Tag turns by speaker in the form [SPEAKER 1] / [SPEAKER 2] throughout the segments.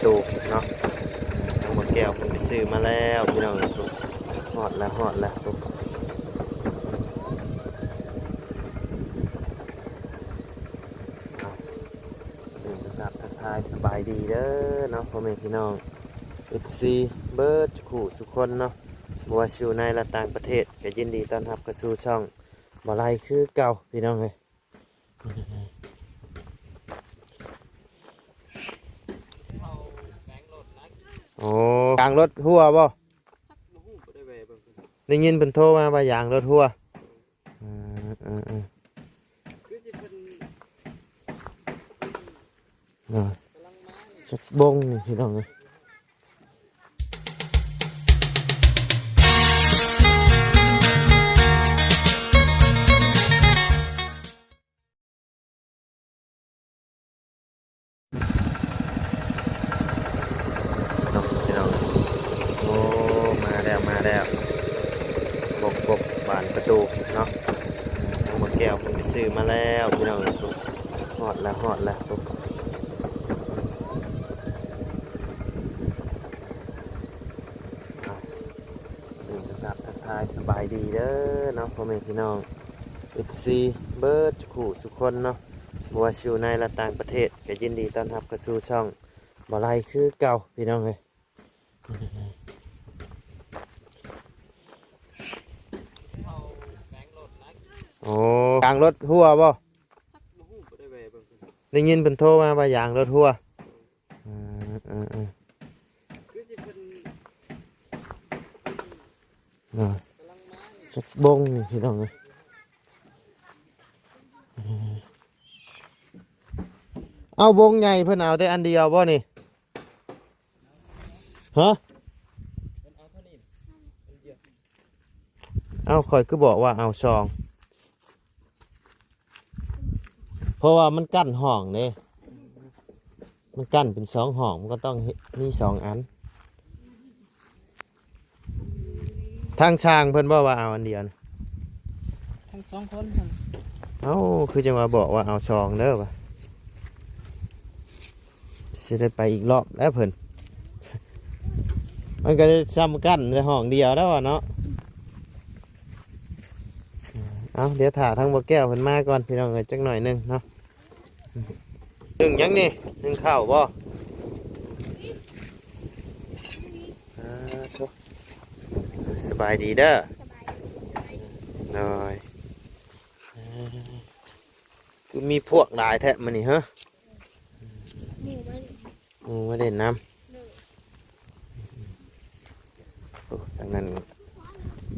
[SPEAKER 1] ตูเนาะทางบ่แก้วเพิ่นไปซื้อมาแล้วพี่น้องทุกฮอดแล้วทุกครับทักทายสบายดีเด้อเนาะพ่อแม่พี่น้อง FC เบิร์ดคู่สุกคนเนาะบ่ว่าอยู่ในและต่างประเทศก็ยินดีต้อนรับเข้าสู่ช่องบ่ไลคือเก่าพี่น้องเอ้ยโอ้ยางรถหัวบ่ได้ยินเพิ่นโทรมาว่ายางรถหัวจักบงนี่พี่น้องเอ้ยโอ้มาแล้วบกบานประตูเนาะทางบ่แก้วเพิ่นไปซื้อมาแล้วพี่น้องทุกฮอดแล้วทุกครับทักทายสบายดีเด้อเนาะพ่อแม่พี่น้อง FC เบิร์ดคู่สุกคนเนาะบ่ว่าอยู่ในและต่างประเทศก็ยินดีต้อนรับเข้าสู่ช่องบ่ไลคือเก่าพี่น้องเอ้ยโอ้ยางรถหัวบ่ได้ยินเพิ่นโทรมาว่ายางรถหัวจักบงนี่พี่น้องเอ้ยเอาบงใหญ่เพิ่นเอาแต่อันเดียวบ่นี่ฮะเอาข่อยคือบอกว่าเอาซองเพราะว่ามันกั้นห้องเนี่ยมันกั้นเป็นสองห้องมันก็ต้องมีสองอันทางช่างเพิ่นบอกว่าเอาอันเดียว
[SPEAKER 2] ทั้งสองคน
[SPEAKER 1] เอ้าคือจะมาบอกว่าเอาซองเด้อวะจะได้ไปอีกรอบแล้วเพิ่นมันก็จะซ้ำกั้นในห้องเดียวแล้วเนาะเอาเดี๋ยวถ่าทั้งบ่แก้วเพิ่นมาก่อนพี่น้องเอ้ยจักหน่อยนึงเนาะนึ่งยังนี่นึ่งข้าวบ่สบายดีเด้อหน่อยคือมีพวกหลายแทะมันนี่ฮะมาเด่นน้ำดังนั้น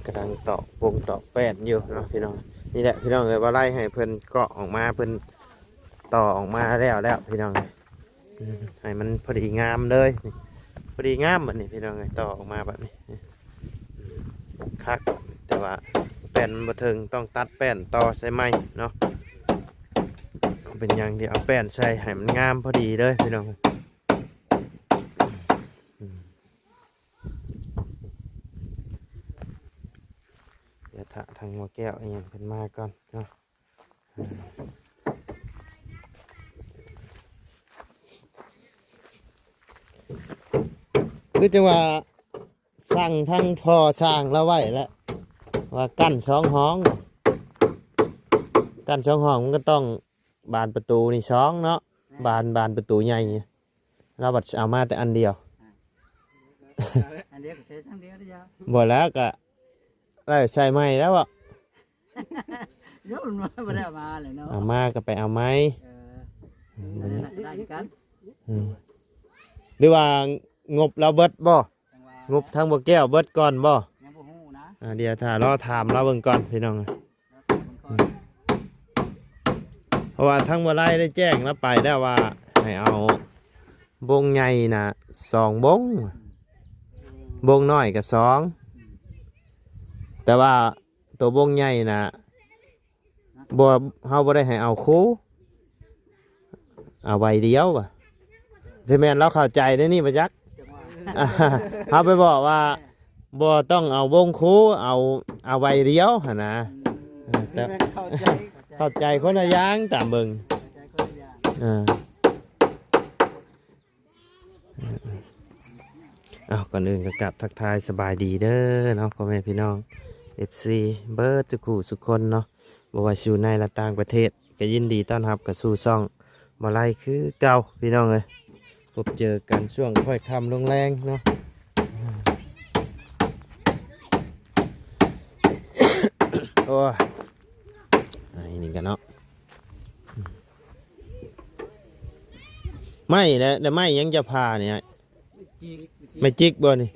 [SPEAKER 1] กำลังตอกวงตอกแป้นอยู่เนาะพี่น้องนี่แหละพี่น้องเลยว่าไล่ให้เพิ่นเกาะออกมาเพิ่นต่อออกมาแล้วพี่น้องให้มันพอดีงามเลยพอดีงามแบบนี้พี่น้องเลยต่อออกมาแบบนี้คักแต่ว่าแป้นบันเทิงต้องตัดแป้นต่อใส่ไม้เนาะเป็นอย่างเดียวเอาแป้นใส่ให้มันงามพอดีเลยพี่น้องเดี๋ยวถ่าทางหัวแก้วอย่างเพิ่นมาก่อนเนาะคือจะว่าสั่งทั้งพอสร้างแล้วไว้แล้วว่ากั้นช่องห้องกั้นช่องห้องมันก็ต้องบานประตูนี่ช่องเนาะบานประตูใหญ่เราบัดเอามาแต่อันเดียว
[SPEAKER 2] อันเดียวก็ใช้ทั้งเดียวได้ยา
[SPEAKER 1] บ่แล้วก็ได้ใส่ไม้แล้วอ่ะ
[SPEAKER 2] เดี๋ยวมันไม่ได้มาเลยเนาะ
[SPEAKER 1] เอามาก็ไปเอาไม้
[SPEAKER 2] ได้กัน
[SPEAKER 1] หรือว่างบเราเบิดบ่งบทางบ่แก้วเบิดก่อนบ่เดี๋ยวถ้ารอถามเราเบิ่งก่อนพี่น้องเพราะว่าทั้งบ่ไล่ได้แจ้งแล้วไปแล้วว่าให้เอาบงใหญ่น่ะ2บงน้อยก็2แต่ว่าตัวบงใหญ่น่ะบ่เฮาบ่ได้ให้เอาคู่เอาใบเดียวว่ะสิแม่นเราเข้าใจได้นี่บ่จักเขาไปบอกว่าบ่ต้องเอาวงคูเอาใบเดียวหั่นนะเข้าใจคนละอย่างตามเบิ่ง เอาก่อนอื่นก็กลับทักทายสบายดีเด้อเนาะพ่อแม่พี่น้อง FC เบิร์ดสุขุสุคนเนาะบ่ว่าอยู่ในและต่างประเทศก็ยินดีต้อนรับกับสู่ช่องมาไล่คือเก่าพี่น้องเลยพบเจอกันช่วงค่อยค่ำลงแรงเนาะ โอ้ยไอ้นี่กันเนาะไม่แล้วแต่ไม่ยังจะพาเนี่ยไม่จิกบ่นี่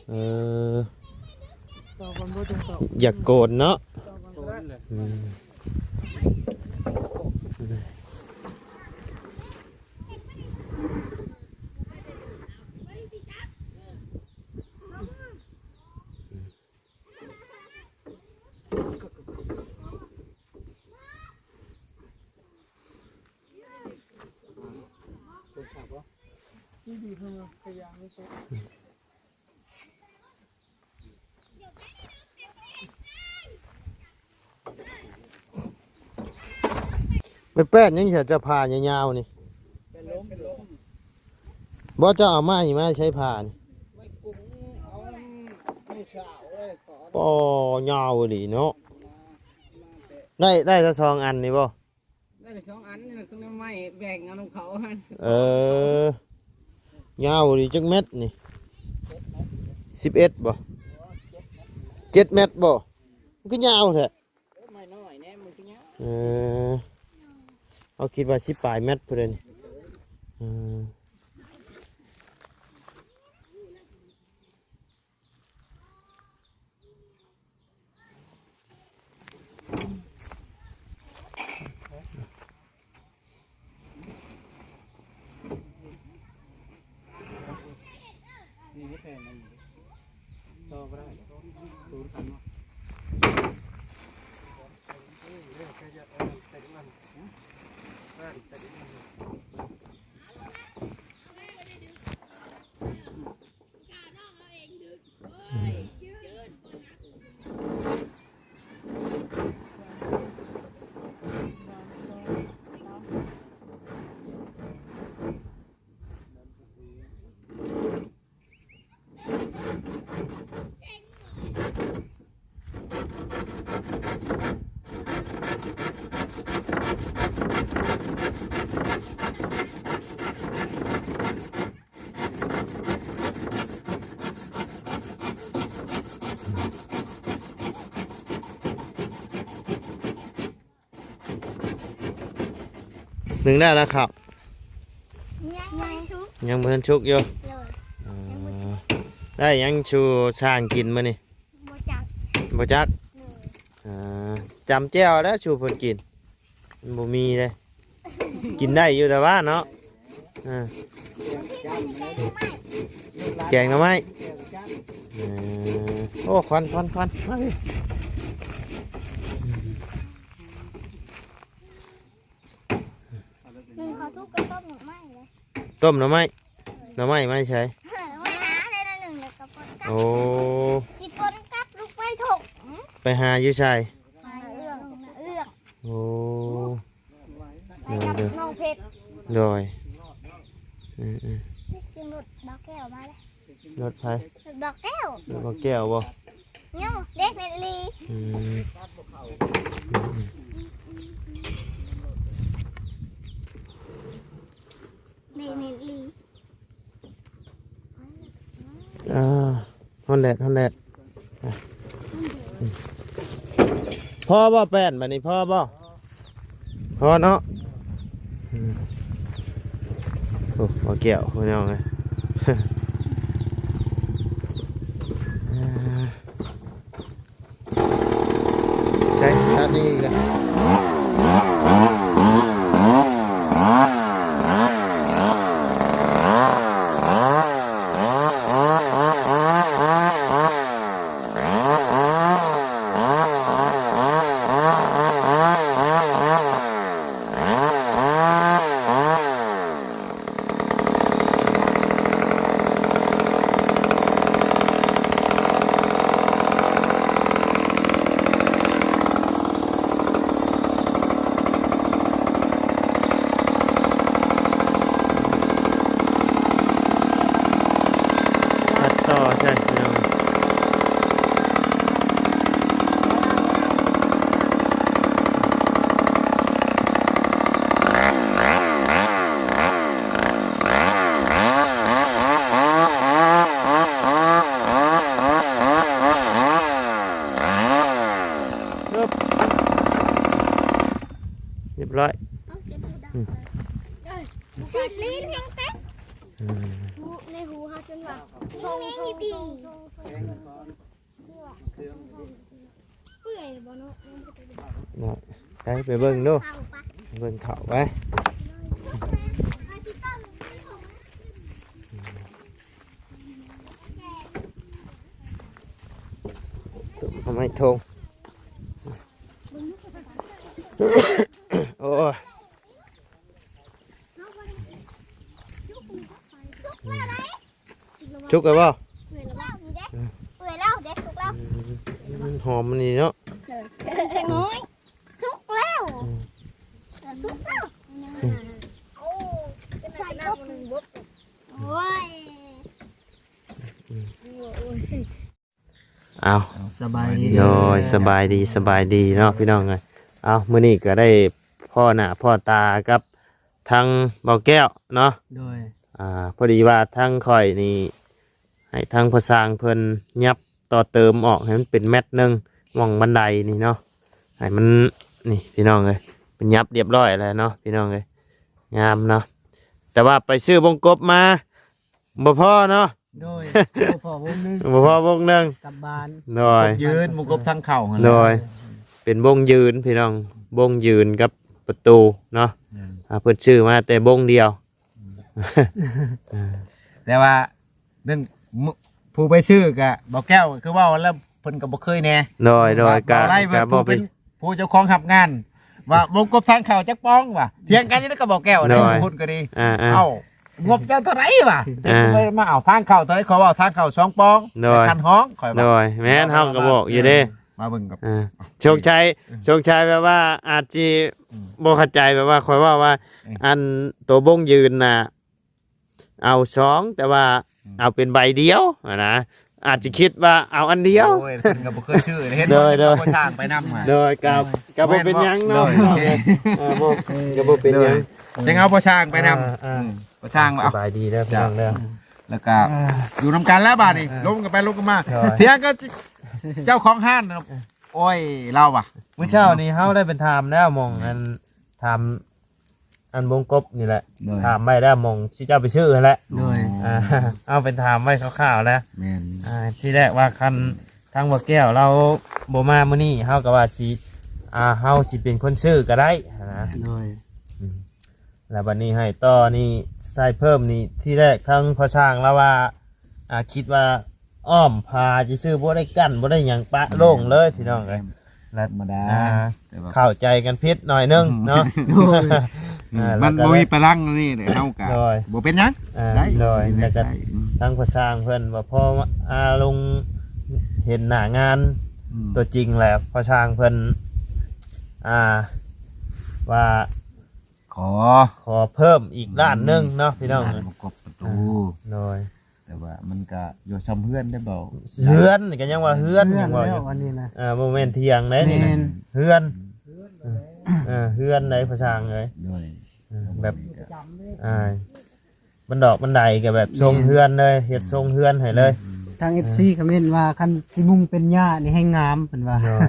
[SPEAKER 1] เอออยากโกรธเนาะอืมไม่แป้นยังจะพายาวๆนี่บ่จะเอาไม้มาใช้พานี่ปอยาวดิเนาะได้ทั้งสองอันนี่บ่
[SPEAKER 2] ได้สองอันนี่ก็ไม่แบ่งเอาของเขาฮะ
[SPEAKER 1] ยาวดิจักเม็ดนี่11บ่7 เม็ดบ่มันก็ยาวแท้
[SPEAKER 2] ไม่น้อยแน่มึงที่เนี้ย
[SPEAKER 1] เอาคิดว่า10 ปลายเม็ดพุ่นเด้นี่
[SPEAKER 2] นี่ไม่แพงมันต่อก็ได้ศูนย์พัน
[SPEAKER 1] หนึ่งได้แล้วครับ
[SPEAKER 3] ยังชุก
[SPEAKER 1] ยังเหมือนชุกอยู่
[SPEAKER 3] เลย
[SPEAKER 1] ได้ยังชูช่างกินมานี่
[SPEAKER 3] โมจัก
[SPEAKER 1] บ่จัก
[SPEAKER 3] เลย
[SPEAKER 1] จำแจ้วแล้วชูเพิ่นกินมันบ่มีเลยกินได้อยู่แต่ว่าเนาะอ่าแกงหน่อไม้โอ้ควันมาดิ
[SPEAKER 3] หนึ่งเขาทุกกระต้มหนึ่งไม่เลย
[SPEAKER 1] ต้มหน่อไม้ไม่ใช่
[SPEAKER 3] ไม่หาเลยนะหนึ่งเดี๋ยวกระปนกับ
[SPEAKER 1] โอ้
[SPEAKER 3] จีปนกับลูกไปถก
[SPEAKER 1] ไปหาอยู่ใช่
[SPEAKER 3] เอื้อง
[SPEAKER 1] โอ้
[SPEAKER 3] ไปกับน้องเพชร
[SPEAKER 1] โดยอืม
[SPEAKER 3] เสียงรถดอกแก้วมาเลย
[SPEAKER 1] รถไฟ
[SPEAKER 3] ดอกแก้ว
[SPEAKER 1] รถบ่แก้วบ่
[SPEAKER 3] เนี่ยเด็กเมลี
[SPEAKER 1] อืม
[SPEAKER 3] เด็กเมลี
[SPEAKER 1] ฮอนแดดพ่อบ่แป้นบัดนี้พ่อบ่พ่อเนาะโอ้บ่แก้วพี่น้องเอ้ย ใช่ชาตินี้อีกแล้ว รียบร้อย
[SPEAKER 3] เอาเก็บหูดังเลยสิลิ้นยังเต็ม
[SPEAKER 1] อืม
[SPEAKER 3] หูในหูฮะจนว่าทรงปี
[SPEAKER 2] แกงก่อนเครื่อง
[SPEAKER 3] เปื่อยบ่เนาะ
[SPEAKER 1] เนาะไปเบิ่งดู
[SPEAKER 3] เอาปะ
[SPEAKER 1] เบิ่งเขาไปทำไมทงโอ้ยชุกเลยบ่
[SPEAKER 3] เปื่อยแล้วเด็กเปื่อยแล้วเด็กสุกแล้ว
[SPEAKER 1] มันหอมมันนี่เนาะ
[SPEAKER 3] จังน้อยสุกแล้วสุกแล้วโอ้ใส่ก็หนึ่งบุ๊บโอ้ย
[SPEAKER 1] เอา
[SPEAKER 2] สบายดี
[SPEAKER 1] โดยสบายดีเนาะพี่น้องเอ้ยเอามื้อนี้ก็ได้พ่อหน้าพ่อตากับทางเบาแก้วเนาะ
[SPEAKER 2] โดย
[SPEAKER 1] พอดีว่าทางข่อยนี่ให้ทางพอสร้างเพิ่นยับต่อเติมออกให้มันเป็นแมตหนึงหม่องบันไดนี่เนาะให้มันนี่พี่น้องเอ้ยเป็นยับเรียบร้อยแล้วเนาะพี่น้องเอ้ยงามเนาะแต่ว่าไปซื้อวงกบมาบ่พอเนาะ
[SPEAKER 2] โดยพอวงนึง
[SPEAKER 1] บ่พอวงหนึง
[SPEAKER 2] กลับบ้าน
[SPEAKER 1] โดย
[SPEAKER 4] ยืนมุกบทั้งเข่าหั่น
[SPEAKER 1] โด
[SPEAKER 4] แหละ
[SPEAKER 1] ยเป็นวงยืนพี่น้องวงยืนกับประตูเนาะเพิ่นชื่อมาแต่วงเดียว
[SPEAKER 4] แต่ว่าเรื่องผู้ไปซื้อกะบอกแก้วคือว่าแล้วเพิ่นก็บ่เคยแน่
[SPEAKER 1] โดย
[SPEAKER 4] ว่า
[SPEAKER 1] กะ
[SPEAKER 4] บ่ไล่
[SPEAKER 1] กะ
[SPEAKER 4] ว่า
[SPEAKER 1] บ่
[SPEAKER 4] ผู้
[SPEAKER 1] เป็
[SPEAKER 4] เป็น นผู้เจ้าของรับงาน ว่าวงกบทางเข่าจักป้องว่ะเถียงกันนี่แล้วก็บอกแก้วได้พูดก็ดี
[SPEAKER 1] อ่า
[SPEAKER 4] เอ้างบเจ้าเท่าไหร่ว่ะแต่กูไปมาเอาทางเข่าเท่าไหร่ขอว่าเอาทางเข่า2ปองแต่คันห้องข่อย
[SPEAKER 1] โด
[SPEAKER 4] ว่าย
[SPEAKER 1] แม่นเฮาก็บอกอยู่เด้
[SPEAKER 4] มาเบิ่งกับ
[SPEAKER 1] โชคชัยแบบว่าอาจสิบ่เข้าใจแบบว่าข่อยว่าอันตัวบงยืนน่ะเอา2แต่ว่าเอาเป็นใบเดียวอะนะอาจจะคิดว่าเอาอันเดียว
[SPEAKER 4] โอ้ยเพิ่นก็บ่เคยซื้อเห็น
[SPEAKER 1] โดย
[SPEAKER 4] บ่ช่างไปนำ
[SPEAKER 1] โดยกับบ่เป็นหยังเนาะ
[SPEAKER 4] โดย
[SPEAKER 1] บ่ก็บ่เป็นหยัง
[SPEAKER 4] จังเอาบ่ช่างไปนำ
[SPEAKER 1] อ่า
[SPEAKER 4] บ่ช่าง
[SPEAKER 1] ส
[SPEAKER 4] เอา
[SPEAKER 1] บายดีเด้อพี่น้องเด้อ
[SPEAKER 4] แล้วก็อยู่นำกันแล้วบาดนี้ล้มกันไปล้มกันมา
[SPEAKER 1] ใช่
[SPEAKER 4] เถียงก็เจ้าของห้านน่ะโอ้ยเราว่ะ
[SPEAKER 1] มื้อเช้านี้เฮาได้เป็นถามแล้วหมองอันถามอันวงกบนี่แหละถามไว้แล้วหมองสิเจ้าไปชื่อนั่นแหละ
[SPEAKER 4] โดย
[SPEAKER 1] เอาเป็นถามไว้คร่าวๆแล้ว
[SPEAKER 4] แม่น
[SPEAKER 1] ที่แรกว่าคันทางบ่แก้วเราบ่มามื้อนี้เฮาก็ว่าสิเฮาสิเป็นคนซื้อก็ได้นะ
[SPEAKER 2] โดย
[SPEAKER 1] แล้วบัดนี้ให้ต่อนี่ใส่เพิ่มนี่ที่แรกทั้งพอช่างแล้วว่าคิดว่าอ้อมพาสิซื้อบ่ได้กั้นบ่ได้หยังปะโล่งเลยพี่น้องเอ้ย
[SPEAKER 4] ธรรมดาแต่ว่า
[SPEAKER 1] เข้าใจกันผิดหน่อยนึงเนาะ
[SPEAKER 4] มันบ่มีพลังนี่เด้เฮาก็
[SPEAKER 1] โดย
[SPEAKER 4] บ่เป็นหยัง ได้
[SPEAKER 1] โดยแล้วก็
[SPEAKER 4] ได้
[SPEAKER 1] ทั้งพอช่างเพิ่นว่าพอลงเห็นหน้างาน ตัวจริงแหละพอช่างเพิ่นว่า
[SPEAKER 4] ขอ
[SPEAKER 1] ขอเพิ่มอีกล้านหนึงเนาะพี่น้อง
[SPEAKER 4] ร้านประกบประตู
[SPEAKER 1] โดย
[SPEAKER 4] แต่ว่ามันก็อยู่ซ้ำเพื่อนได้บ่
[SPEAKER 1] เฮือนนี่ก็ยังว่าเฮือนยังว่าอ
[SPEAKER 2] แล้
[SPEAKER 1] ยู่
[SPEAKER 2] วอันนี้นะ
[SPEAKER 1] โมเมนต์เที่ยงเด้นี่
[SPEAKER 2] แม่
[SPEAKER 1] นะ
[SPEAKER 2] น
[SPEAKER 1] เฮือนเฮือนในพอช่างเลย
[SPEAKER 4] ด้วย
[SPEAKER 1] แบบบันดอกบันไดก็แบบทรงเฮือนเลยเฮ็ดทรงเฮือนให้เลย
[SPEAKER 2] ทาง FC คอมเมนต์ว่าคันสิมุงเป็นหญ้านี่ให้งามเพิ่นว่า
[SPEAKER 1] โดย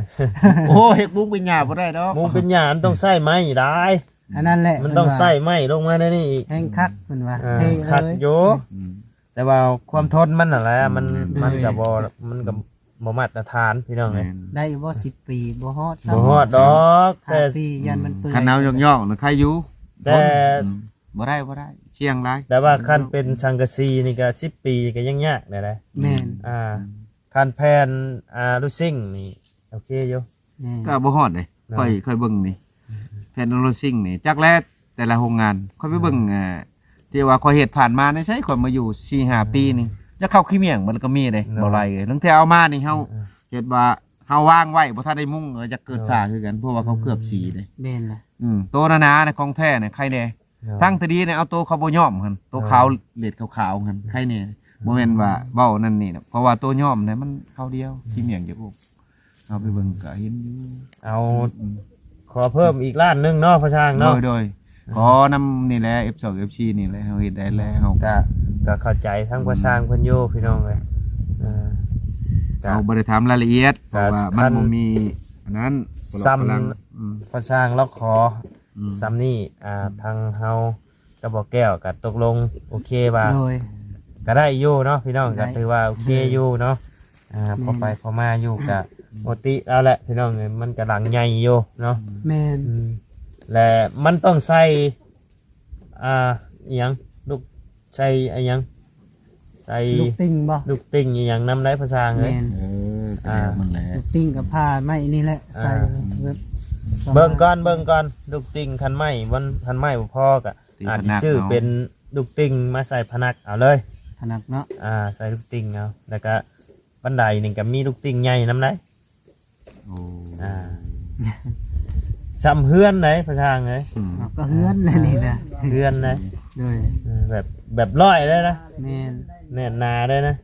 [SPEAKER 4] โอ้เฮ็ดบุ้งเป็นหญ้าบ่ได้ดอก
[SPEAKER 1] มุงเป็นหยานต้องใส่ไม้ได้
[SPEAKER 2] อันนั้นแหละ
[SPEAKER 1] มันต้องใส่ไม้ลงมาในนี่อีก
[SPEAKER 2] แห้งคักเพิ่นว่า
[SPEAKER 1] เท
[SPEAKER 2] เท่
[SPEAKER 1] ขัด
[SPEAKER 2] เลย
[SPEAKER 1] อยู่
[SPEAKER 4] อืม
[SPEAKER 1] แต่ว่าความทนมันน่ะแหละมัน
[SPEAKER 2] อืม
[SPEAKER 1] มันก็บ่มันก็บ่มาตรฐานพี่น้องเอ้ย
[SPEAKER 4] แม่น
[SPEAKER 2] ได้บ่10 ปีบ่ฮอด
[SPEAKER 1] บ่ฮอดดอก
[SPEAKER 2] แต่
[SPEAKER 1] แต่
[SPEAKER 2] ปียันมันเปื่อย
[SPEAKER 4] คันเอาย่องๆน่ะใครอยู่
[SPEAKER 1] แต่
[SPEAKER 4] อืมบ่ได้เชียงราย
[SPEAKER 1] แต่ว่าคันเป็นสังกะสีนี่ก็10 ปีก็ยังยากได้เลย
[SPEAKER 2] แม่น
[SPEAKER 1] คันแพนลูซิ่งนี่โอเคอยู่
[SPEAKER 2] แม่น
[SPEAKER 4] ก็บ่ฮอดเลย
[SPEAKER 1] ได้
[SPEAKER 4] ค่อยเบิ่งนี่แพนโรซิ่งนี่จักแลแต่ละโรงงานค่อยไปเบิ่งที่ว่าค่อยเฮ็ดผ่านมาในใช้ค่อยมาอยู่ 4-5 ปีนี่แล้วเข้าขี้เมี่ยงมันก็มีเลยบ่ไรเลยลังเทื่อเอามานี่เฮาเฮ็ดว่าเฮาวางไว้บ่ทันได้มุ่งจะเกิดซ่าคือกันเพราะว่าเขาเคลือบสีเลย
[SPEAKER 2] แม่นล่ะ
[SPEAKER 4] โตหนาๆเนี่ยของแท้เนี่ยใครแน่ทั้งตะดีเนี่ยเอาโตเขาบ่ยอมหั่นโตขาวเลดขาวๆหั่นใครแน่บ่แม่นว่าเว้านั่นนี่นะเพราะว่าโตยอมเนี่ยมันเขาเดียวขี้เมี่ยงจะพวกเอาไปเบิ่งก็เห็นอยู่
[SPEAKER 1] เอา
[SPEAKER 4] อืม
[SPEAKER 1] ขอเพิ่มอีกล้านหนึงเนาะพ่อช่างเนาะ
[SPEAKER 4] โดยขอนำนี่แหละ F2 FC นี่แหละเฮาเฮ็ดได้แล้วเฮา
[SPEAKER 1] ก็เข้าใจทั้งพ่อช่างเพิ่นอยู่พี่น้องเลยก็
[SPEAKER 4] เราบ่ได้ถามรายละเอียดเพราะว่า
[SPEAKER 1] คั
[SPEAKER 4] มัน
[SPEAKER 1] น
[SPEAKER 4] บ่มีอันนั้น
[SPEAKER 1] ซ้ำ
[SPEAKER 4] พลังอืม
[SPEAKER 1] พ่อช่างเราขอ ซ้ำนี่ทางเฮากับบ่แก้วก็ตกลงโอเคว่า
[SPEAKER 2] โดย
[SPEAKER 1] ก็ได้อยู่เนาะพี่น้องก็
[SPEAKER 2] ได้
[SPEAKER 1] ถือว่าโอเคอยู่เนาะพอไปพอมาอยู่ก็ปกติแล้วแหละพี่น้องเอ้ยมันก็หลังใหญ่อยู่เนาะ
[SPEAKER 2] แม่น
[SPEAKER 1] และมันต้องใส่อิหยังลูกใส่อิหยังใส่
[SPEAKER 2] ลูกติ่งบ่
[SPEAKER 1] ลูกติ่งอิหยังนำได้ภาษาเล
[SPEAKER 2] แม่
[SPEAKER 1] ย
[SPEAKER 2] น
[SPEAKER 4] มันแหละ
[SPEAKER 2] ลูกติ่งกับผ้าไม้นี่แหละใส่เว็บ
[SPEAKER 1] เบิ่งก่อนลูกติ่งคันไม้วันคันไม้บ่พอก็อาจจะซื้อเป็นลูกติ่งมาใส่พนักเอาเลย
[SPEAKER 2] พนักเนาะ
[SPEAKER 1] ใส่ลูกติ่งเอาแล้วก็บันไดนี่ก็มีลูกติ่งใหญ่นำได้
[SPEAKER 4] โอ้
[SPEAKER 1] ซ้ำเฮือนไหนภาษาเลย
[SPEAKER 2] เราก็เฮือนนั่นนี่นะ
[SPEAKER 1] เฮือนนะ
[SPEAKER 2] โดย
[SPEAKER 1] แบบร้อยเลยนะ
[SPEAKER 2] แม่น
[SPEAKER 1] แน่นหนาเลยนะ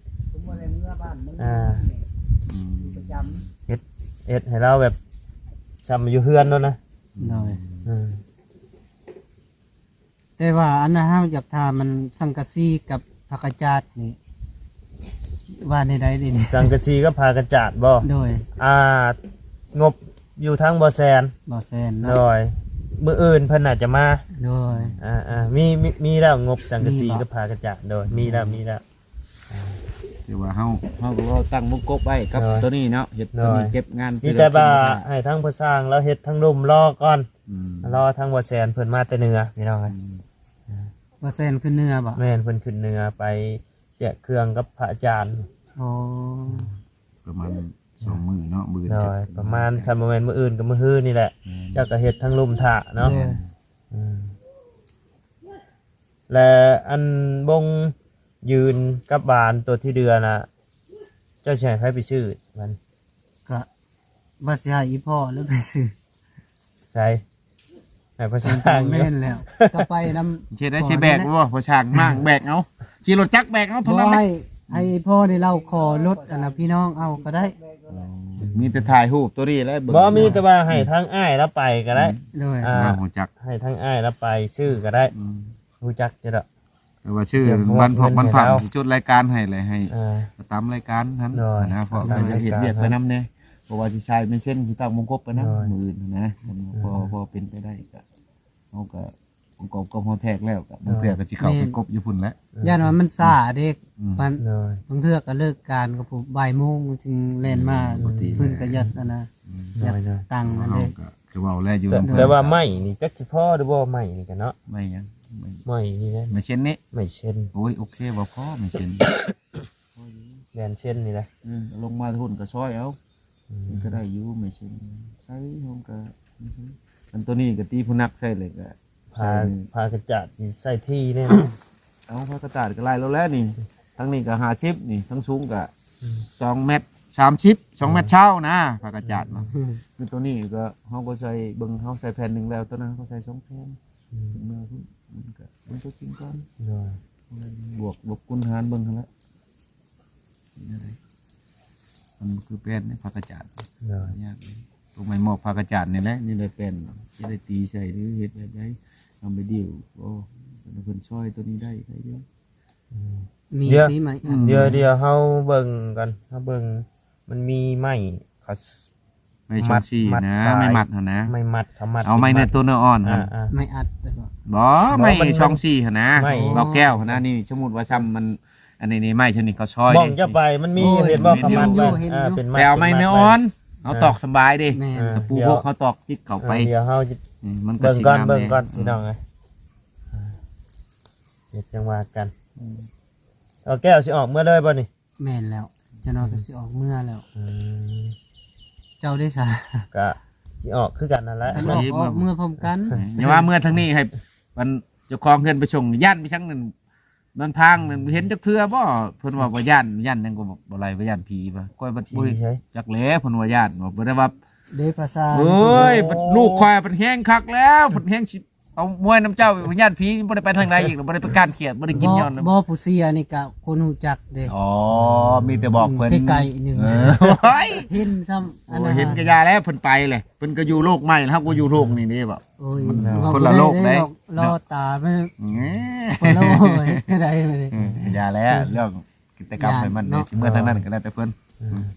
[SPEAKER 1] เฮ็ดให้เราแบบซ้ำอยู่เฮือนนั่นนะ
[SPEAKER 2] โดยแต่ว่าอันนั้นเฮาอยากทามันสังกะสีกับผักกาดจาดนี่ว่าในใดนี่
[SPEAKER 1] สังกะสีก็พากระจาดบ่
[SPEAKER 2] โดย
[SPEAKER 1] งบอยู่ทั้งบ่แซน
[SPEAKER 2] บ่แซน
[SPEAKER 1] โด
[SPEAKER 2] เนาะ
[SPEAKER 1] ยมื้ออื่นเพิ่นอาจจะมา
[SPEAKER 2] โดย
[SPEAKER 1] มีแล้วงบสังกะสี
[SPEAKER 2] มีบ่
[SPEAKER 1] ก็พากระจาดโดยมีแล้ว
[SPEAKER 4] แต่ว่าเฮาก็ตั้งมุกกบไว้กับตัวนี้เนาะเฮ็ดตัวนี้เก็บงาน
[SPEAKER 1] มีแต่ว่าให้ทั้งผู้สร้างแล้วเฮ็ดทั้งรุมรอก่อน
[SPEAKER 4] อืม
[SPEAKER 1] รอทั้งบ่แซนเพิ่นมาแต่เหนือพี่น้อง
[SPEAKER 2] บ่แซนคือเนื้อบ่
[SPEAKER 1] แม่นเพิ่นขึ้นเหนือไปแจกเครื่องกับพระอาจารย์
[SPEAKER 2] โอ้
[SPEAKER 4] ประมาณ2 มื้อเนาะมื้อ
[SPEAKER 1] โดยประมาณคันบ่แม่นมื้ออื่นก็มื้อฮื้อนี่แหละเจ้าก็เฮ็ดทั้งรุมถะเนาะ
[SPEAKER 2] โดย
[SPEAKER 1] และอันบงยืนกับบานตัวที่เดือนน่ะเจ้าชายให้ไปชื่อมัน
[SPEAKER 2] ก็บ่สิให้อีพ่อหรือไปซื้อ
[SPEAKER 1] ใช่ให้ภาษาอังกฤ
[SPEAKER 2] แม่
[SPEAKER 1] ษ
[SPEAKER 2] นแล้วก็ไปนำ
[SPEAKER 4] เฮ็ดได้สิแบกบ่บ่ช่างมากแบกเอาขี่รถจักรแบกเอาเท่า
[SPEAKER 2] บ่
[SPEAKER 4] นั้นแหละ
[SPEAKER 2] ให้พ่อได้เล่าขอรถอันน่ะพี่น้องเอาก็ได้
[SPEAKER 4] มีแต่ถ่ายรูปตัวนี้แล้ว
[SPEAKER 1] บ่มีแต่ว่าให้ทั้งอ้ายแล้วไปก็ได้
[SPEAKER 2] โดย
[SPEAKER 4] ว่าหัวจัก
[SPEAKER 1] ให้ทั้งอ้ายแล้วไปชื่อก็ได้รู้จักจะดอก
[SPEAKER 4] แต่ว่าชื่อ
[SPEAKER 1] เดี๋ยว
[SPEAKER 4] วันพกวันผัก
[SPEAKER 1] เดี๋ยว
[SPEAKER 4] จุดรายการให้เลยให้
[SPEAKER 1] อ่า
[SPEAKER 4] ตามรายการนั้น
[SPEAKER 1] หน่อย
[SPEAKER 4] นะเพราะ
[SPEAKER 1] ตาม
[SPEAKER 4] จะ
[SPEAKER 1] รายการ
[SPEAKER 4] เห็นเวียกไปนำเนี่ยเพราะว่าสิใช้ไม่เช่นที่ตั้งมงกบไปนะ
[SPEAKER 1] หน่อย
[SPEAKER 4] มืออื่นนะพอเป็นไปได้ก็เขาก็มงกบก็พอแทกแล้วก็บางเทื่อก็สิเข้าไปกบอยู่พุ่นแล้ว
[SPEAKER 2] ย่านว่ามันซ่าเด็ก
[SPEAKER 4] อืม
[SPEAKER 2] มัน
[SPEAKER 1] เลย
[SPEAKER 2] บางเทื่อก็เลิกการก็ผมบ่ายโมงจึงเล่นมา
[SPEAKER 4] ปกติ
[SPEAKER 2] เพิ่นก็ยัดอันนะ
[SPEAKER 1] เลยเลย
[SPEAKER 2] ตังค์นั่น
[SPEAKER 4] เขา
[SPEAKER 2] เด้
[SPEAKER 4] ก็คือเว้าแล้วอยู่
[SPEAKER 1] แต่ว่าไม่นี่จักสิพ่อหรือบ่ไม่นี่กันเนาะ
[SPEAKER 4] ไม่ยังไม่
[SPEAKER 1] ไม่นี่นะ
[SPEAKER 4] ไม่เช่นนี้
[SPEAKER 1] ไม่เช่น
[SPEAKER 4] โอ้ยโอเคบ่พอไม่เช่น
[SPEAKER 1] แบนเช่นนี่แหละ
[SPEAKER 4] ลงมาทุนก็ซอยเอามันก็ได้อยู่ไม่เช่นใช้ห้องก็ไม่ใช่อันตัวนี้ก็ตีผู้นักใส่เลยก็
[SPEAKER 1] พากระจาดที่ใส่ที่เนี่ย
[SPEAKER 4] เอาพระกระจาดก็ไล่แล้วนี่ทั้งนี้ก็50นี่ทั้งสูงก็2 เมตร30 2 เมตรเช้านะพระกระจาดเนาะคือตัวนี้ก็เฮาก็ใส่เบิ่งเฮาใส่แผ่นหนึงแล้วตัวนั้นเขาใส่2แผ่นเมื่อพุ่นมันก็กินก่อน
[SPEAKER 1] เลย
[SPEAKER 4] บวกคูณหารเบิ่งหั่นแหละมันคือเป็นพระกระจาด
[SPEAKER 1] เลย
[SPEAKER 4] ยากเลยตรงไม้หมอกพากระจาดนี่แหละนี่เลยเป็นจะได้ตีใส่หรือเห็ดแบบใดทำไปดิวโอ้เป็นคนช่วยตัวนี้ได้เยอะ
[SPEAKER 2] มีที่ไหม
[SPEAKER 1] เดี๋ยวเฮาเบิ่งกันเฮาเบิ่งมันมีไม้เขา
[SPEAKER 4] ไม่ช่องชี
[SPEAKER 1] มัด
[SPEAKER 4] นะ
[SPEAKER 1] ขาย
[SPEAKER 4] ไม่มัดเหรอนะ
[SPEAKER 1] ไม่มัดเขามัด
[SPEAKER 4] เอาไม่ในตัวเนื้ออ่อนค
[SPEAKER 1] อ่า
[SPEAKER 4] รับ
[SPEAKER 1] อ่า
[SPEAKER 2] ไม่อัดแต่ว่า
[SPEAKER 4] บ่ไม่
[SPEAKER 1] มัน
[SPEAKER 4] ช่องชีเหรอนะ
[SPEAKER 1] ไม่
[SPEAKER 4] เราแก้วเหรอนะนี่สมมุติว่าซ้ำมันอันนี้นี่ไม่ชนิดเขาช่อย
[SPEAKER 1] บ้องจะไปมันมีเห็นบ่เขามัดไว้เป็นมัด
[SPEAKER 4] แต่เอาไม่เนื้ออ่อนเอาตอกสบายดิ
[SPEAKER 2] แม่น
[SPEAKER 4] ตะปูพวกเขาตอกจิกเข้าไป
[SPEAKER 1] เดี๋ยวเฮาจะ
[SPEAKER 4] มันก็
[SPEAKER 1] เบิ่ง
[SPEAKER 4] สิ
[SPEAKER 1] ก่อน
[SPEAKER 4] งาม
[SPEAKER 1] เบิ่งก่อน
[SPEAKER 4] เลย
[SPEAKER 1] พี่น้องเอ้ยเดี๋ยวจังว่ากันเอาแก้วสิออกเมื่อเลยบ่นี่
[SPEAKER 2] แม่นแล้วเจะนอนก็สิออกเมื่อแล้ว
[SPEAKER 1] อืม
[SPEAKER 2] เจ้าได้ซะ
[SPEAKER 1] ก็สิออกคือกันนั่นแหละ
[SPEAKER 2] กันออกเมื่อพร้อมกัน
[SPEAKER 4] อย่าว่าเมื่อทั้งนี้ให้มันเจ้าของเงินไปชงย่านไปชั้งนึงนั่นทางนั่นเห็นจักเทื่อบ่เพิ่นว่าบ่ย่านนั่นก็บ่ไรบ่ย่านผีบ่ก้อยบ่
[SPEAKER 1] พี่ใช่
[SPEAKER 4] จักแหลเพิ่นว่าย่านบ่ได้ว่า
[SPEAKER 2] เดภาษา
[SPEAKER 4] เอ้ยลูกควายมันแห้งคักแล้วเพิ่นแห้งสิเอามวยน้ำเจ้าย่านผีบ่ได้ไปทางใดอีกบ่ได้ไปการเขียดบ่ได้กินย้อน
[SPEAKER 2] บ่ผู้เสียนี่ก็คนฮู้จักเด้
[SPEAKER 4] อ๋อมีแต่บอกเพิ่น
[SPEAKER 2] ไกลๆนึง
[SPEAKER 4] เออโอ้ย
[SPEAKER 2] เห็นซ้ำอัน
[SPEAKER 4] โอ้
[SPEAKER 2] นั้
[SPEAKER 4] ย
[SPEAKER 2] น
[SPEAKER 4] เห็นกระยาแล้วเพิ่นไปเลยเพิ่นก็อยู่โลกใหม่แล้วเฮาก็อยู่โลกนี้นี่บ่
[SPEAKER 2] โอ้ย
[SPEAKER 4] มัน
[SPEAKER 2] ว่า
[SPEAKER 4] คนละโลก
[SPEAKER 2] ได้
[SPEAKER 4] เด้
[SPEAKER 2] รอตาไม่
[SPEAKER 4] แหม
[SPEAKER 2] คนละโลกก็ได้ไม่ได้
[SPEAKER 4] อย่าแล้วเรื่องกิจกรรมให้มันเนี่ยเมื่อทางนั้นก็แล้วแต่เพิ่น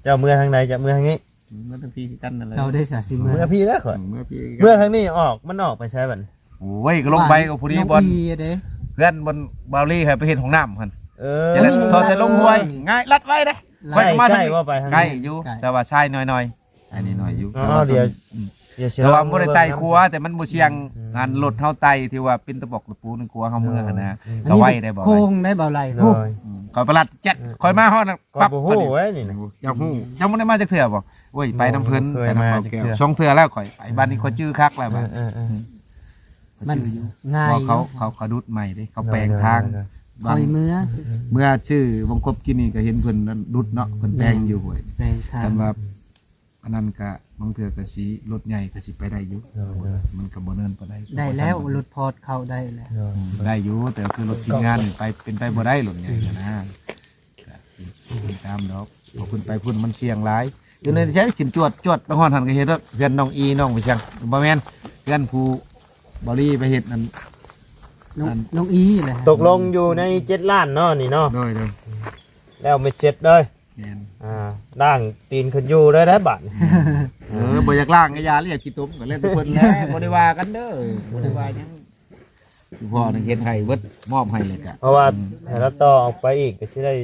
[SPEAKER 1] เจ้าเมื่อทางใดจะเมื่อทางนี้
[SPEAKER 4] เมื่อพี่กันนั่นแหละ
[SPEAKER 2] เจ้าได้สาสิเมื่
[SPEAKER 1] เมื่อพี่แล้วข่อย
[SPEAKER 4] เมื่อพี่
[SPEAKER 1] เมื่อทางนี้ออกมันออกไปใช้บัด
[SPEAKER 4] โอ้ยก็ลงไปกับผู้นี้บน
[SPEAKER 2] เด้
[SPEAKER 4] เพื่อนบนบาลี่ให้ไปเห็นของน้ำคัน
[SPEAKER 1] อ
[SPEAKER 4] จะได้ทอดแต่ลงห้วยง่ายลัดไว้เด้
[SPEAKER 1] ใกล้
[SPEAKER 4] มา
[SPEAKER 1] ใกล้ว่าไปทาง
[SPEAKER 4] ใกล้
[SPEAKER 1] นี้
[SPEAKER 4] อยู่แต่ว่าใช่น้อยๆอันนี้น้อยอยู่
[SPEAKER 1] อ๋อเดี๋ยวสิ
[SPEAKER 4] แต่ว่าบ่ได้ไต่ครัวแต่มันบ่เชียงงานรถเฮาไต่ที่ว่าเป็นตะบอกตะปูในครัวเฮาเมืองอะนะก็ไว้ได้บ่
[SPEAKER 2] โค
[SPEAKER 4] ไว้
[SPEAKER 2] งได้เบาไหล
[SPEAKER 1] โด
[SPEAKER 2] โอ้
[SPEAKER 1] ย
[SPEAKER 4] คอยประหลัดจัดคอยมาฮอดน่ะ
[SPEAKER 1] ก็
[SPEAKER 4] ปั๊บ
[SPEAKER 1] บ่ฮู้ไว้นี่นะ
[SPEAKER 4] อยากฮู้ยังบ่ได้มาจักเทื่อบ่โอ้ยไปน้ำเพิ่น
[SPEAKER 1] เคย
[SPEAKER 4] ไปน้ำ
[SPEAKER 1] มา
[SPEAKER 4] เบา
[SPEAKER 1] จัก
[SPEAKER 4] แก้
[SPEAKER 1] เทื่
[SPEAKER 4] ว
[SPEAKER 1] อ
[SPEAKER 4] สองเทื่อแล้วข่อยไปบ้านนี้เขาจื้อคักแล้วบัด
[SPEAKER 2] มันง่าย
[SPEAKER 4] เพราะเขาดุดใหม่เด้เขาแปลงทาง
[SPEAKER 2] คอยเมื่อ
[SPEAKER 4] เมื่อชื่อวงกบกินนี่ก็เห็นเพิ่นนั้นดุดเนาะเพิ่นแปลงอยู่ห่วย
[SPEAKER 2] แปลงทาง
[SPEAKER 4] กันว่าอันนั้นก็บางเทื่อก็สิรถใหญ่ก็สิไปได้อยู่มันก็บ่เนินบ่ได้
[SPEAKER 2] ได้แล้วรถพอดเข้าได้แล้ว
[SPEAKER 4] ได้อยู่แต่คือรถทีมงานนี่ไปเป็นไปบ่ได้รถใหญ่นะก็ตามดอกพอคุณไปพุ่นมันเสี่ยงหลายอยู่ในใช้กินจวดบางฮอดหันก็เฮ็ดเพื่อนน้องอีน้องไปเชียงบ่แม่นเพื่อนผู้บ่รีไปเฮ็ดนั่น
[SPEAKER 2] น้องอีเลย
[SPEAKER 1] ตกลงอยู่ใน7ล้านเนาะนี่เนาะ
[SPEAKER 4] โดย
[SPEAKER 1] แล้วไม่เช็ดเลย
[SPEAKER 4] แม่น
[SPEAKER 1] ด่างตีนขึ้นอยู่ได้บาด
[SPEAKER 4] บ่อยากล้างก็ยาแล้วอยากกินต้มก็แล้วแต่เพิ่นแหละบ่ได้ว่ากันเด้อบ่ได้ว่าหยังอยู่พ่อนั่นเฮ็ดให้เบิดมอบให้เลยก็
[SPEAKER 1] เพราะว่าถ้าเราต่อออกไปอีกก็สิได้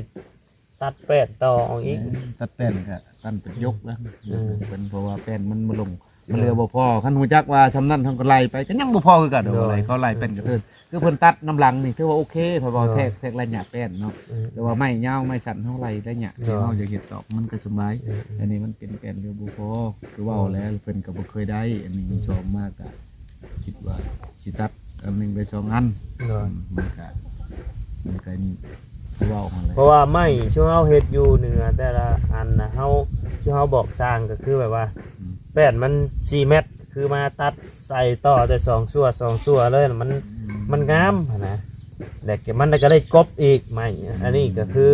[SPEAKER 1] ตัดแป้นต่อออกอีก
[SPEAKER 4] ตัดแป้นก็ตันเป็นยกแล้ว
[SPEAKER 1] อืม
[SPEAKER 4] เป็นเพราะว่าแป้นมันมาลงมันเหลือบ่พอคันฮู้จักว่าซำนั้นทางก็ไล่ไปก็ยังบ่พอคือกันเด้อไล่เขาไล่เป็นก็เพิ่นคือเพิ่นตัดน้ำหลังนี่ถือว่าโอเคเพราะว่าแทกระยะแป้นเนาะแต่ว่าไม้ยาวไม้สั้นเท่าไรระยะที่เฮาจะเฮ็ดดอกมันก็สบายอันนี้มันเป็นแป้นเดียวบ่พอคือว่าเอาแล้วเพิ่นก็บ่เคยได้อันนี้มันชอบมากก็คิดว่าสิตัดอันหนึงไป2อันมันก็นี่คือว่าเอาเลย
[SPEAKER 1] เพราะว่าไม่ช่วงเฮาเฮ็ดอยู่เหนือแต่ละอันนะเฮาช่วงเฮาบอกสร้างก็คือแบบว่าแป้นมัน4เมตรคือมาตัดใส่ต่อแต่2สั่วเลยมันงามนะแต่มันก็ได้กบอีกไม่อันนี้ก็คือ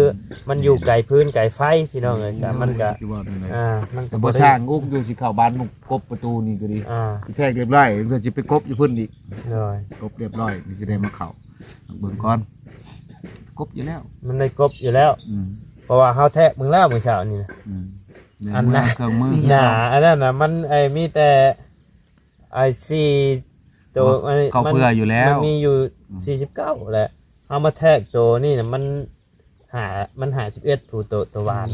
[SPEAKER 1] มันอยู่ไกลพื้นไกลไฟพี่น้องเอ้ยก็มันก็
[SPEAKER 4] คิดว่านั่นแหละ
[SPEAKER 1] มัน
[SPEAKER 4] แต่บ่สร้างอุกอยู่สิเข้าบ้านมุกกบประตูนี่ก็ดี ที่แทกเรียบร้อยเพื่อจะไปกบอยู่พุ่นอีก
[SPEAKER 1] เลย
[SPEAKER 4] กบเรียบร้อยนี่จะได้มาเข่าเบิ่งก่อนกบอยู่แล้ว
[SPEAKER 1] มันได้กบอยู่แล้ว
[SPEAKER 4] อืม
[SPEAKER 1] เพราะว่าเฮาแทะมึงแล้วมื้อเช้านี่นะ
[SPEAKER 4] อืม
[SPEAKER 1] อันน่ะ
[SPEAKER 4] เครื่องมือ
[SPEAKER 1] หนาอันนั้นน่ะมันมีแต่ไอซีตัว
[SPEAKER 4] เขาเพื่ออยู่แล้ว
[SPEAKER 1] มันมีอยู่49แหละเอามาแทกตัวนี่น่ะมันหา11ผู้ตัววาน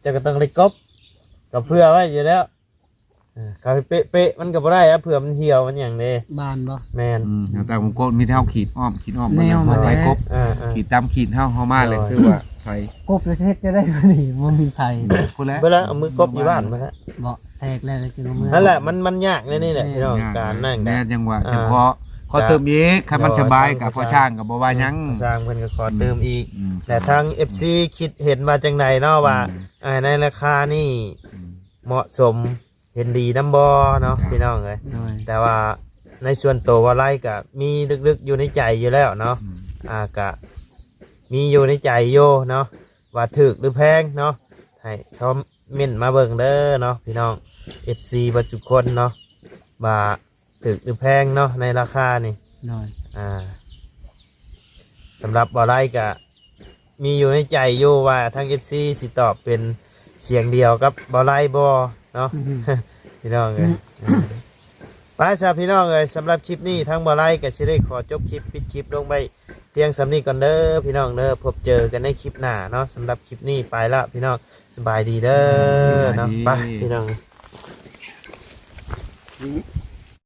[SPEAKER 1] จะก็ต้องได้กบก็เพื่อไว้อยู่แล้วก็เป๊ะๆมันก็บ่ได้อะเผื่อมันเหี่ยวมันหยังเด้
[SPEAKER 2] บานบ่
[SPEAKER 1] แม่น
[SPEAKER 4] แต่ผมก็มีเท่าขีดอ้อม
[SPEAKER 2] แนวมา
[SPEAKER 4] ไป
[SPEAKER 2] แล้ว
[SPEAKER 4] กบ
[SPEAKER 1] อ่า
[SPEAKER 4] ขีดตามขีดเท่ามาเลยคือว่าใส่
[SPEAKER 2] กบประเทศจะได้บ่นี่บ่มีไผ
[SPEAKER 4] พูดแล้ว
[SPEAKER 1] เวลาเอามือกบอยู่บ้านมาแล้ว
[SPEAKER 2] บ่แตกแล้วจึงเอามือ
[SPEAKER 1] นั่นแหละมันยากในนี่แหละพี่น้องการนั่ง
[SPEAKER 4] แม่
[SPEAKER 1] กัน
[SPEAKER 4] ยังว่าจะขอเติมอีกคันมันสบายกับพ่อช่างกับบ่ว่าหยัง
[SPEAKER 1] สร้างเพิ่นก็ขอเติมอีก
[SPEAKER 4] อืม
[SPEAKER 1] แต่ทาง FC คิดเห็นมาจังไดเนาะว่าในราคานี่เหมาะสมเห็นดีน้ำบอเนาะพี่น้องเลย
[SPEAKER 2] โดย
[SPEAKER 1] แต่ว่าในส่วนตัวว่าไรก็มีลึกๆอยู่ในใจอยู่แล้วเนาะก็มีอยู่ในใจโยเนาะว่าถูกหรือแพงเนาะให้ชมเม่นมาเบิ่งเด้อเนาะพี่น้อง FC บัจจุคนเนาะว่าถูกหรือแพงเนาะในราคานี่
[SPEAKER 2] โดย
[SPEAKER 1] สำหรับบ่อไรก็มีอยู่ในใจอยู่ว่าทาง FC สิตอบเป็นเสียงเดียวกับบ่อไรบ่เนาะ พี่น้องเอ้ยไปชาวพี่น้องเอ้ยสำหรับคลิปนี้ทางบ่อไรก็สิได้ขอจบคลิปปิดคลิปลงไปเพียงสำนี้ก่อนเด้อพี่น้องเด้อพบเจอกันในคลิปหน้าเนาะสำหรับคลิปนี้ไปละพี่น้องสบายดีเด้อเนาะไปพี่น้อง